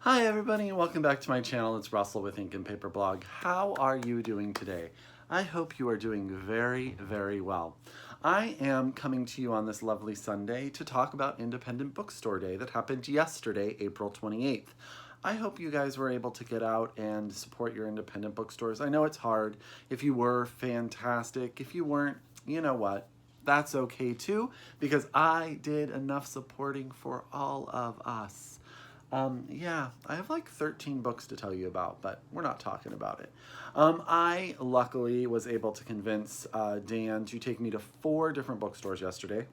Hi everybody and welcome back to my channel. It's Russell with Ink and Paper Blog. How are you doing today? I hope you are doing very, very well. I am coming to you on this lovely Sunday to talk about Independent Bookstore Day that happened yesterday, April 28th. I hope you guys were able to get out and support your independent bookstores. I know it's hard. If you were, fantastic. If you weren't, you know what? That's okay too, because I did enough supporting for all of us. Yeah, I have like 13 books to tell you about, but we're not talking about it. I luckily was able to convince Dan to take me to 4 different bookstores yesterday.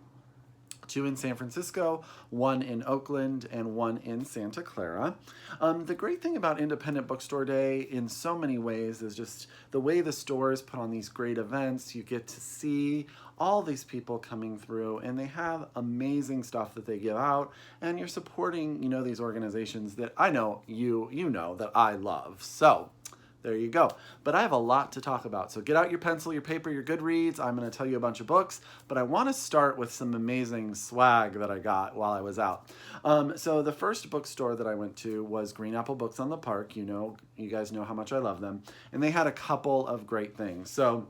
2 in San Francisco, 1 in Oakland, and 1 in Santa Clara. The great thing about Independent Bookstore Day in so many ways is just the way the stores put on these great events. You get to see all these people coming through, and they have amazing stuff that they give out, and you're supporting, you know, these organizations that I know you know that I love. So there you go. But I have a lot to talk about. So get out your pencil, your paper, your Goodreads. I'm going to tell you a bunch of books, but I want to start with some amazing swag that I got while I was out. So the first bookstore that I went to was Green Apple Books on the Park. You guys know how much I love them. And they had a couple of great things. So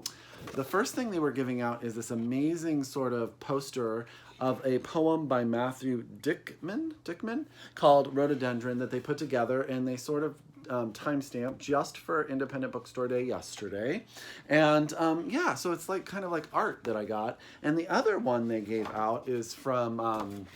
the first thing they were giving out is this amazing sort of poster of a poem by Matthew Dickman called Rhododendron that they put together, and they sort of timestamp just for Independent Bookstore Day yesterday. And yeah, so it's like kind of like art that I got. And the other one they gave out is from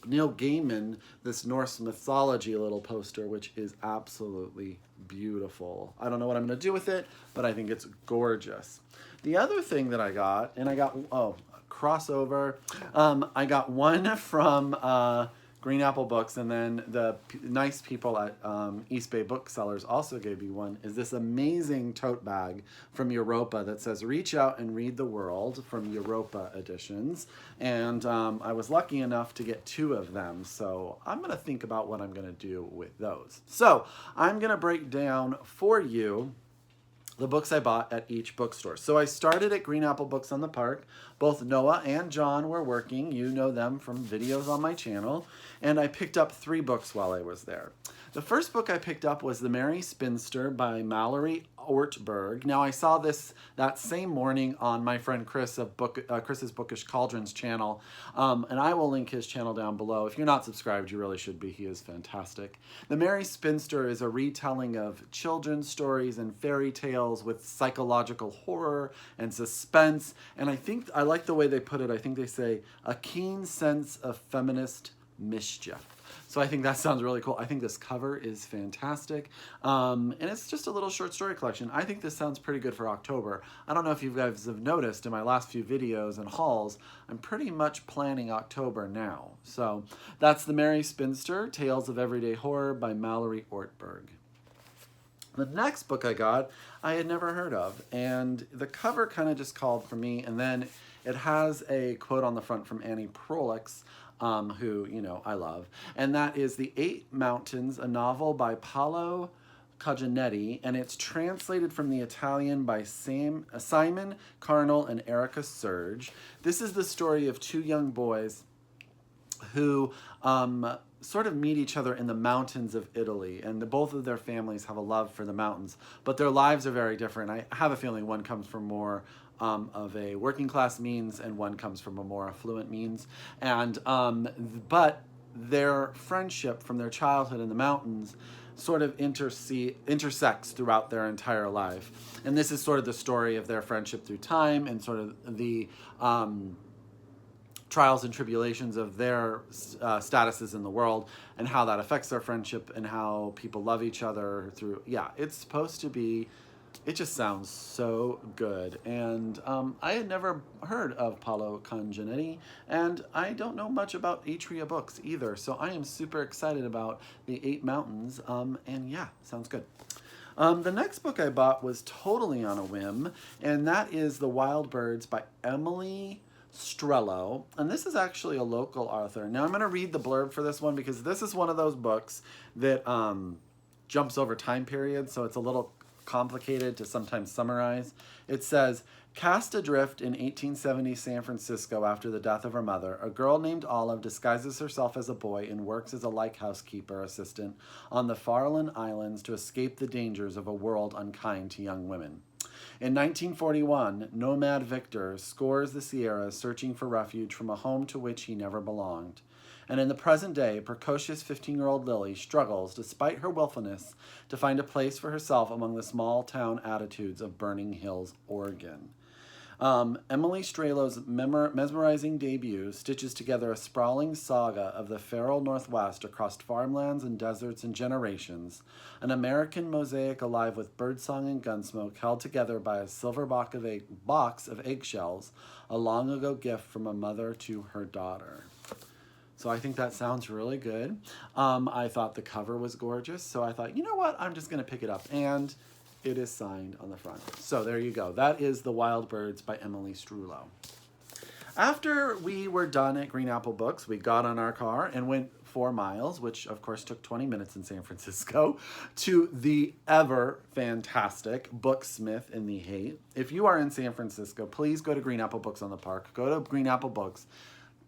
Neil Gaiman, this Norse mythology little poster, which is absolutely beautiful. I don't know what I'm going to do with it, but I think it's gorgeous. The other thing that I got, and I got, crossover, I got one from Green Apple Books, and then the nice people at East Bay Booksellers also gave me one, is this amazing tote bag from Europa that says Reach Out and Read the World from Europa Editions. And I was lucky enough to get 2 of them, so I'm going to think about what I'm going to do with those. So I'm going to break down for you the books I bought at each bookstore. So I started at Green Apple Books on the Park. Both Noah and John were working. You know them from videos on my channel. And I picked up 3 books while I was there. The first book I picked up was The Merry Spinster by Mallory Orteberg. Now I saw this that same morning on my friend Chris of Chris's Bookish Cauldrons channel, and I will link his channel down below. If you're not subscribed, you really should be. He is fantastic. The Merry Spinster is a retelling of children's stories and fairy tales with psychological horror and suspense, and I like the way they put it. I think they say a keen sense of feminist mischief. So I think that sounds really cool. I think this cover is fantastic. And it's just a little short story collection. I think this sounds pretty good for October. I don't know if you guys have noticed in my last few videos and hauls, I'm pretty much planning October now. So that's The Merry Spinster, Tales of Everyday Horror by Mallory Orteberg. The next book I got, I had never heard of, and the cover kind of just called for me, and then it has a quote on the front from Annie Prolix, who, you know, I love, and that is The 8 Mountains, a novel by Paolo Cognetti, and it's translated from the Italian by Simon Carnell and Erica Surge. This is the story of 2 young boys who sort of meet each other in the mountains of Italy, and both of their families have a love for the mountains, but their lives are very different. I have a feeling one comes from more of a working class means, and one comes from a more affluent means, and but their friendship from their childhood in the mountains sort of intersects throughout their entire life. And this is sort of the story of their friendship through time, and sort of the trials and tribulations of their statuses in the world, and how that affects their friendship, and how people love each other through, yeah, it's supposed to be, it just sounds so good. And I had never heard of Paolo Cognetti, and I don't know much about Atria Books either, so I am super excited about The 8 Mountains, and yeah, sounds good. The next book I bought was totally on a whim, and that is The Wild Birds by Emily Strelow, and this is actually a local author. Now I'm going to read the blurb for this one, because this is one of those books that jumps over time periods, so it's a little complicated to sometimes summarize. It says, Cast adrift in 1870 San Francisco after the death of her mother, a girl named Olive disguises herself as a boy and works as a lighthouse keeper assistant on the Farallon Islands to escape the dangers of a world unkind to young women. In 1941, nomad Victor scours the Sierras searching for refuge from a home to which he never belonged. And in the present day, precocious 15-year-old Lily struggles, despite her willfulness, to find a place for herself among the small-town attitudes of Burning Hills, Oregon. Emily Strelow's mesmerizing debut stitches together a sprawling saga of the feral Northwest across farmlands and deserts and generations, an American mosaic alive with birdsong and gunsmoke held together by a silver box of eggshells, a long-ago gift from a mother to her daughter. So I think that sounds really good. I thought the cover was gorgeous, so I thought, you know what, I'm just going to pick it up. And it is signed on the front. So there you go. That is The Wild Birds by Emily Strelow. After we were done at Green Apple Books, we got on our car and went 4 miles, which of course took 20 minutes in San Francisco, to the ever fantastic Booksmith in the Haight. If you are in San Francisco, please go to Green Apple Books on the Park. Go to Green Apple Books.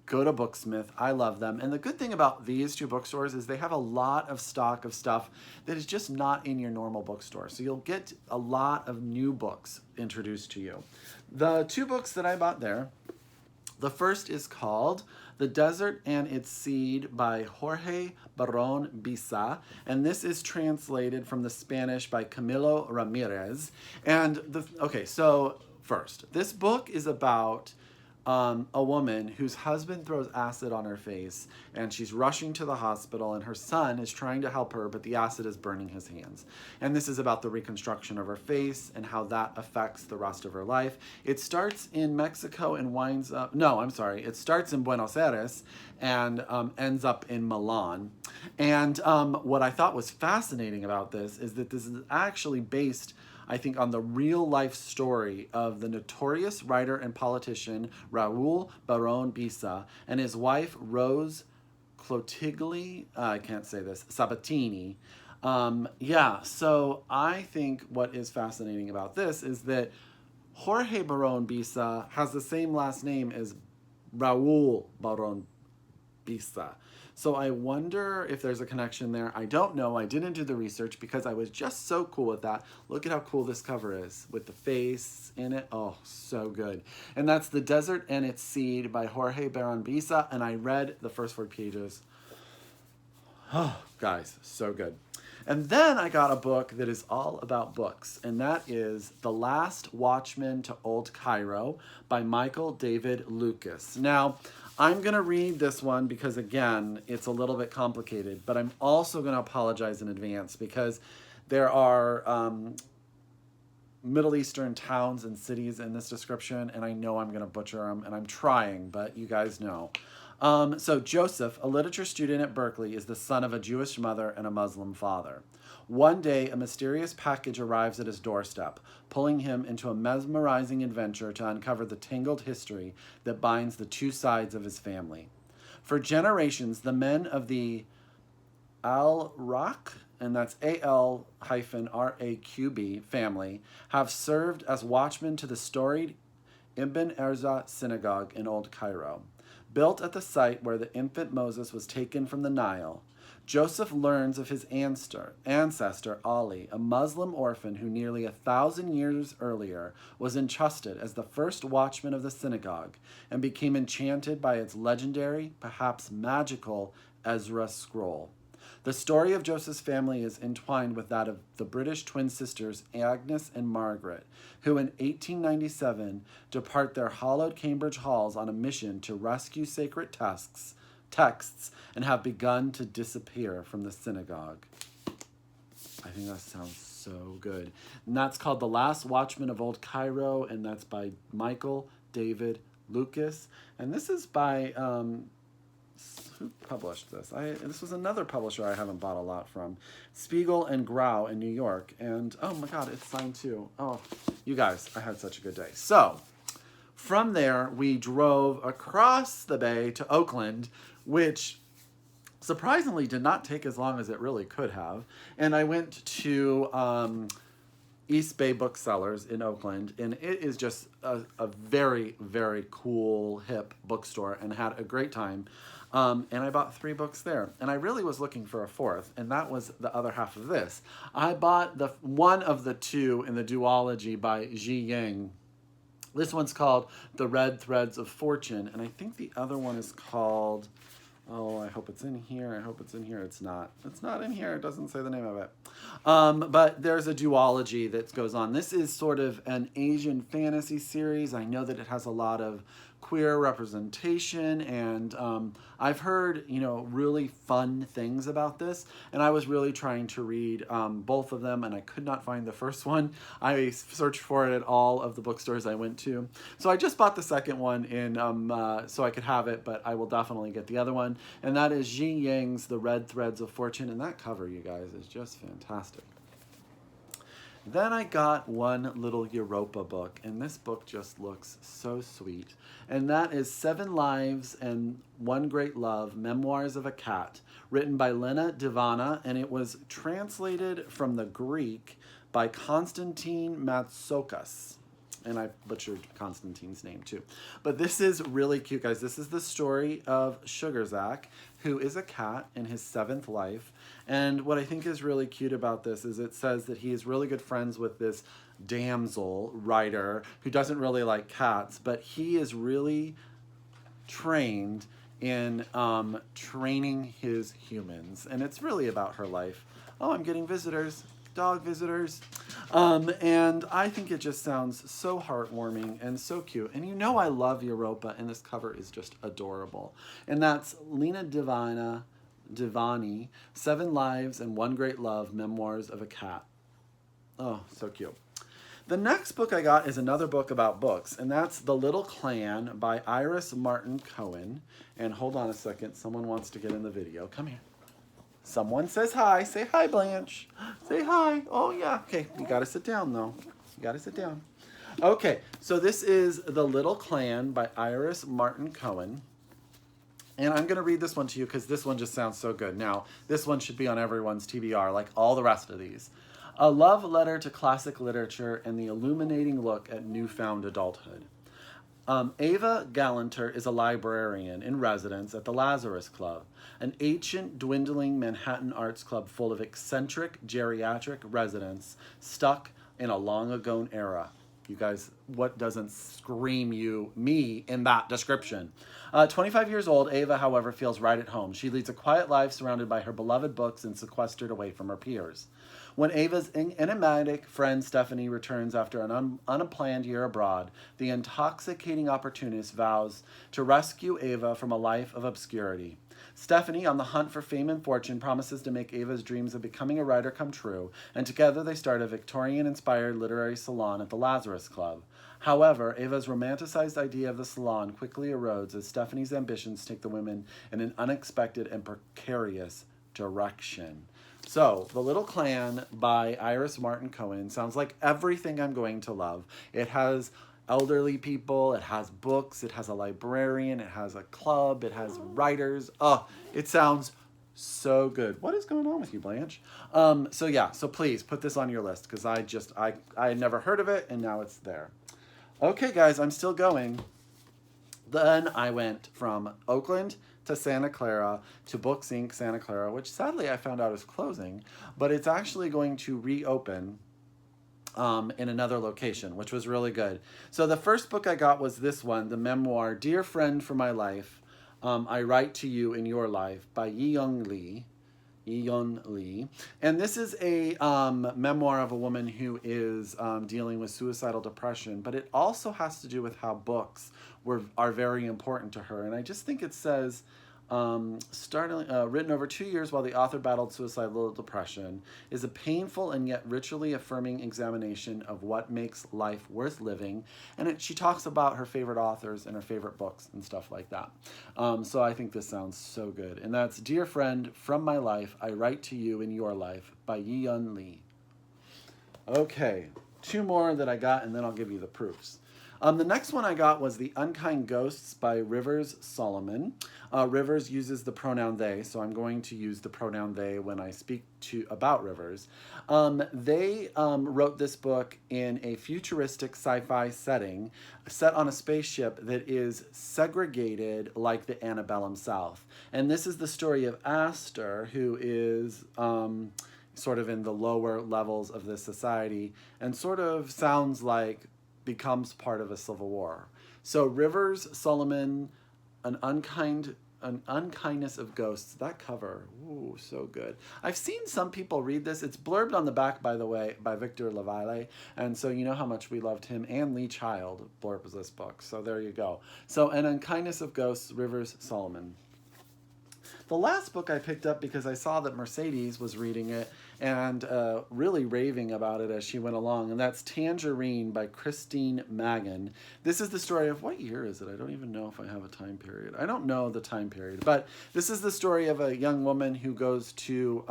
Go to Booksmith. I love them. And the good thing about these 2 bookstores is they have a lot of stock of stuff that is just not in your normal bookstore. So you'll get a lot of new books introduced to you. The 2 books that I bought there, the first is called The Desert and Its Seed by Jorge Barón Biza. And this is translated from the Spanish by Camilo Ramirez. And so first, this book is about a woman whose husband throws acid on her face, and she's rushing to the hospital, and her son is trying to help her, but the acid is burning his hands. And this is about the reconstruction of her face and how that affects the rest of her life. It starts in Mexico and it starts in Buenos Aires and ends up in Milan. And what I thought was fascinating about this is that this is actually based, I think, on the real life story of the notorious writer and politician Raúl Barón Biza and his wife Rose Clotilde, Sabatini. So I think what is fascinating about this is that Jorge Barón Biza has the same last name as Raúl Barón Biza. So I wonder if there's a connection there. I don't know. I didn't do the research because I was just so cool with that. Look at how cool this cover is with the face in it. Oh, so good. And that's The Desert and Its Seed by Jorge Barón Biza. And I read the first 4 pages. Oh, guys, so good. And then I got a book that is all about books, and that is The Last Watchman to Old Cairo by Michael David Lukas. Now, I'm going to read this one because, again, it's a little bit complicated, but I'm also going to apologize in advance because there are Middle Eastern towns and cities in this description, and I know I'm going to butcher them, and I'm trying, but you guys know. So Joseph, a literature student at Berkeley, is the son of a Jewish mother and a Muslim father. One day, a mysterious package arrives at his doorstep, pulling him into a mesmerizing adventure to uncover the tangled history that binds the 2 sides of his family. For generations, the men of the Al-Raqq, and that's A-L-R-A-Q-B family, have served as watchmen to the storied Ibn Erza synagogue in Old Cairo. Built at the site where the infant Moses was taken from the Nile, Joseph learns of his ancestor Ali, a Muslim orphan who nearly 1,000 years earlier was entrusted as the first watchman of the synagogue and became enchanted by its legendary, perhaps magical, Ezra scroll. The story of Joseph's family is entwined with that of the British twin sisters Agnes and Margaret, who in 1897 depart their hallowed Cambridge halls on a mission to rescue sacred texts and have begun to disappear from the synagogue. I think that sounds so good. And that's called The Last Watchman of Old Cairo, and that's by Michael David Lukas. And this is by... who published this? This was another publisher I haven't bought a lot from. Spiegel and Grau in New York. And, oh my God, it's signed too. Oh, you guys, I had such a good day. So, from there, we drove across the bay to Oakland, which surprisingly did not take as long as it really could have. And I went to East Bay Booksellers in Oakland, and it is just a very, very cool, hip bookstore, and had a great time. And I bought 3 books there, and I really was looking for a 4th, and that was the other half of this. I bought the one of the 2 in the duology by Yiyun. This one's called The Red Threads of Fortune, and I think the other one is called, oh, I hope it's in here. I hope it's in here. It's not. It's not in here. It doesn't say the name of it. But there's a duology that goes on. This is sort of an Asian fantasy series. I know that it has a lot of queer representation, and I've heard, you know, really fun things about this, and I was really trying to read both of them, and I could not find the first one. I searched for it at all of the bookstores I went to, so I just bought the second one in so I could have it, but I will definitely get the other one, and that is Yiyun's The Red Threads of Fortune, and that cover, you guys, is just fantastic. Then I got one little Europa book, and this book just looks so sweet. And that is 7 Lives and One Great Love, Memoirs of a Cat, written by Lena, Divani, and it was translated from the Greek by Konstantin Matsokas. And I butchered Constantine's name too. But this is really cute, guys. This is the story of Sugarzak, who is a cat in his 7th life. And what I think is really cute about this is it says that he is really good friends with this damsel writer who doesn't really like cats, but he is really trained in training his humans. And it's really about her life. Oh, I'm getting visitors. Dog visitors. And I think it just sounds so heartwarming and so cute. And you know I love Europa, and this cover is just adorable. And that's Lena Divani, 7 Lives and One Great Love, Memoirs of a Cat. Oh, so cute. The next book I got is another book about books, and that's The Little Clan by Iris Martin Cohen. And hold on a second, someone wants to get in the video. Come here. Someone says hi. Say hi, Blanche. Say hi. Oh, yeah. Okay, you got to sit down, though. You got to sit down. Okay, so this is The Little Clan by Iris Martin Cohen. And I'm going to read this one to you because this one just sounds so good. Now, this one should be on everyone's TBR, like all the rest of these. A love letter to classic literature and the illuminating look at newfound adulthood. Ava Gallanter is a librarian in residence at the Lazarus Club, an ancient, dwindling Manhattan arts club full of eccentric, geriatric residents stuck in a long-ago era. You guys, what doesn't scream me in that description? 25 years old, Ava, however, feels right at home. She leads a quiet life surrounded by her beloved books and sequestered away from her peers. When Ava's enigmatic friend Stephanie returns after an unplanned year abroad, the intoxicating opportunist vows to rescue Ava from a life of obscurity. Stephanie, on the hunt for fame and fortune, promises to make Ava's dreams of becoming a writer come true, and together they start a Victorian-inspired literary salon at the Lazarus Club. However, Ava's romanticized idea of the salon quickly erodes as Stephanie's ambitions take the women in an unexpected and precarious direction. So, The Little Clan by Iris Martin Cohen sounds like everything I'm going to love. It has elderly people, it has books, it has a librarian, it has a club, it has writers. Oh, it sounds so good. What is going on with you, Blanche? So yeah, so please put this on your list because I had never heard of it and now it's there. Okay, guys, I'm still going. Then I went from Oakland to Santa Clara to Books Inc. Santa Clara, which sadly I found out is closing, but it's actually going to reopen in another location, which was really good. So the first book I got was this one, the memoir, Dear Friend for My Life, I Write to You in Your Life by Yiyun Lee. And this is a memoir of a woman who is dealing with suicidal depression, but it also has to do with how books are very important to her. And I just think it says, written over 2 years while the author battled suicidal depression, is a painful and yet ritually affirming examination of what makes life worth living. And she talks about her favorite authors and her favorite books and stuff like that. So I think this sounds so good. And that's Dear Friend from My Life, I Write to You in Your Life by Yiyun Lee. Okay, 2 more that I got and then I'll give you the proofs. The next one I got was The Unkind Ghosts by Rivers Solomon. Rivers uses the pronoun they, so I'm going to use the pronoun they when I speak about Rivers. They wrote this book in a futuristic sci-fi setting set on a spaceship that is segregated like the antebellum South. And this is the story of Astor, who is sort of in the lower levels of this society and sort of sounds like becomes part of a civil war. So Rivers Solomon, An Unkindness of Ghosts. That cover, ooh, so good. I've seen some people read this. It's blurbed on the back, by the way, by Victor Lavalle, and so you know how much we loved him. And Lee Child blurbs this book, so there you go. So An Unkindness of Ghosts, Rivers Solomon. The last book I picked up because I saw that Mercedes was reading it and really raving about it as she went along, and that's Tangerine by Christine Mangan. This is the story of, what year is it? I don't even know if I have a time period. I don't know the time period, but this is the story of a young woman who goes to,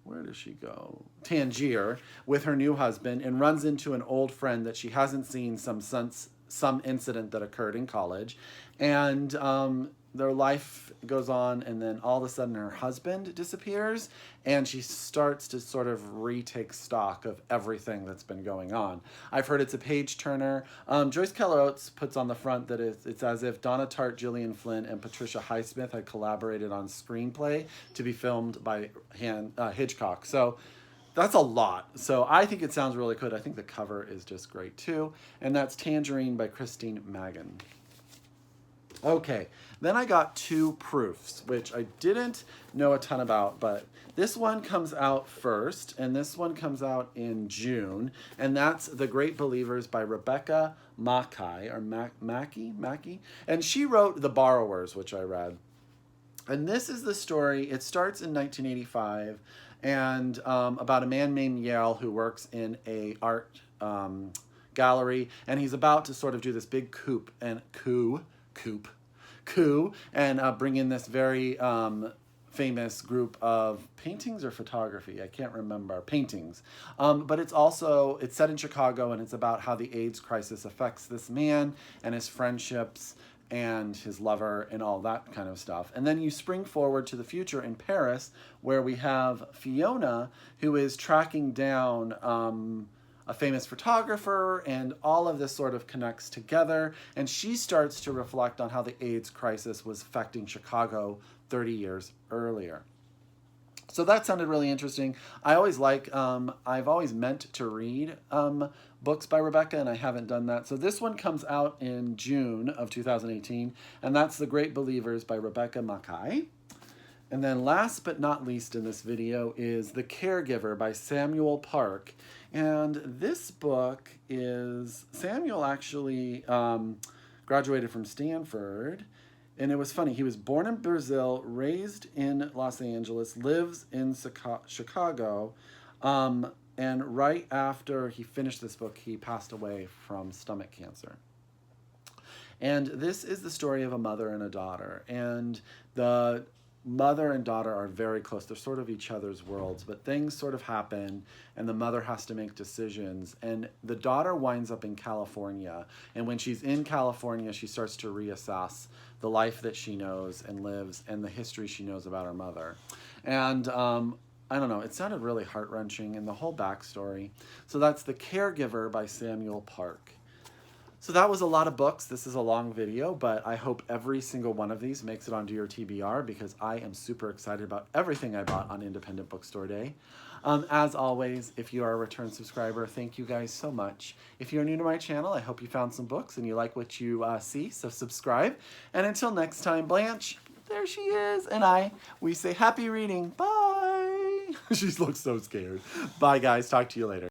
where does she go? Tangier with her new husband and runs into an old friend that she hasn't seen since some incident that occurred in college. And their life goes on, and then all of a sudden her husband disappears, and she starts to sort of retake stock of everything that's been going on. I've heard it's a page turner. Joyce Keller Oates puts on the front that it's as if Donna Tartt, Gillian Flynn, and Patricia Highsmith had collaborated on screenplay to be filmed by Hitchcock. So that's a lot. So I think it sounds really good. I think the cover is just great too. And that's Tangerine by Christine Mangan. Okay, then I got two proofs, which I didn't know a ton about, but this one comes out first, and this one comes out in June, and that's The Great Believers by Rebecca Makkai, or Makkai, and she wrote The Borrowers, which I read. And this is the story, it starts in 1985, and about a man named Yale who works in a art gallery, and he's about to sort of do this big coup and bring in this very famous group of paintings or photography. I can't remember. Paintings. But it's set in Chicago, and it's about how the AIDS crisis affects this man and his friendships and his lover and all that kind of stuff. And then you spring forward to the future in Paris, where we have Fiona, who is tracking down a famous photographer, and all of this sort of connects together, and she starts to reflect on how the AIDS crisis was affecting Chicago 30 years earlier. So that sounded really interesting. I always I've always meant to read books by Rebecca, and I haven't done that. So this one comes out in June of 2018, and that's The Great Believers by Rebecca Makkai. And then last but not least in this video is The Caregiver by Samuel Park. And this book is, Samuel actually graduated from Stanford, and it was funny. He was born in Brazil, raised in Los Angeles, lives in Chicago, and right after he finished this book, he passed away from stomach cancer. And this is the story of a mother and a daughter, and the mother and daughter are very close. They're sort of each other's worlds, but things sort of happen, and the mother has to make decisions, and the daughter winds up in California, and when she's in California, she starts to reassess the life that she knows and lives and the history she knows about her mother. And I don't know, it sounded really heart-wrenching, and the whole backstory. So that's The Caregiver by Samuel Park. So that was a lot of books. This is a long video, but I hope every single one of these makes it onto your TBR, because I am super excited about everything I bought on Independent Bookstore Day. As always, if you are a return subscriber, thank you guys so much. If you're new to my channel, I hope you found some books and you like what you see, so subscribe. And until next time, Blanche, there she is, and we say happy reading. Bye. She looks so scared. Bye, guys. Talk to you later.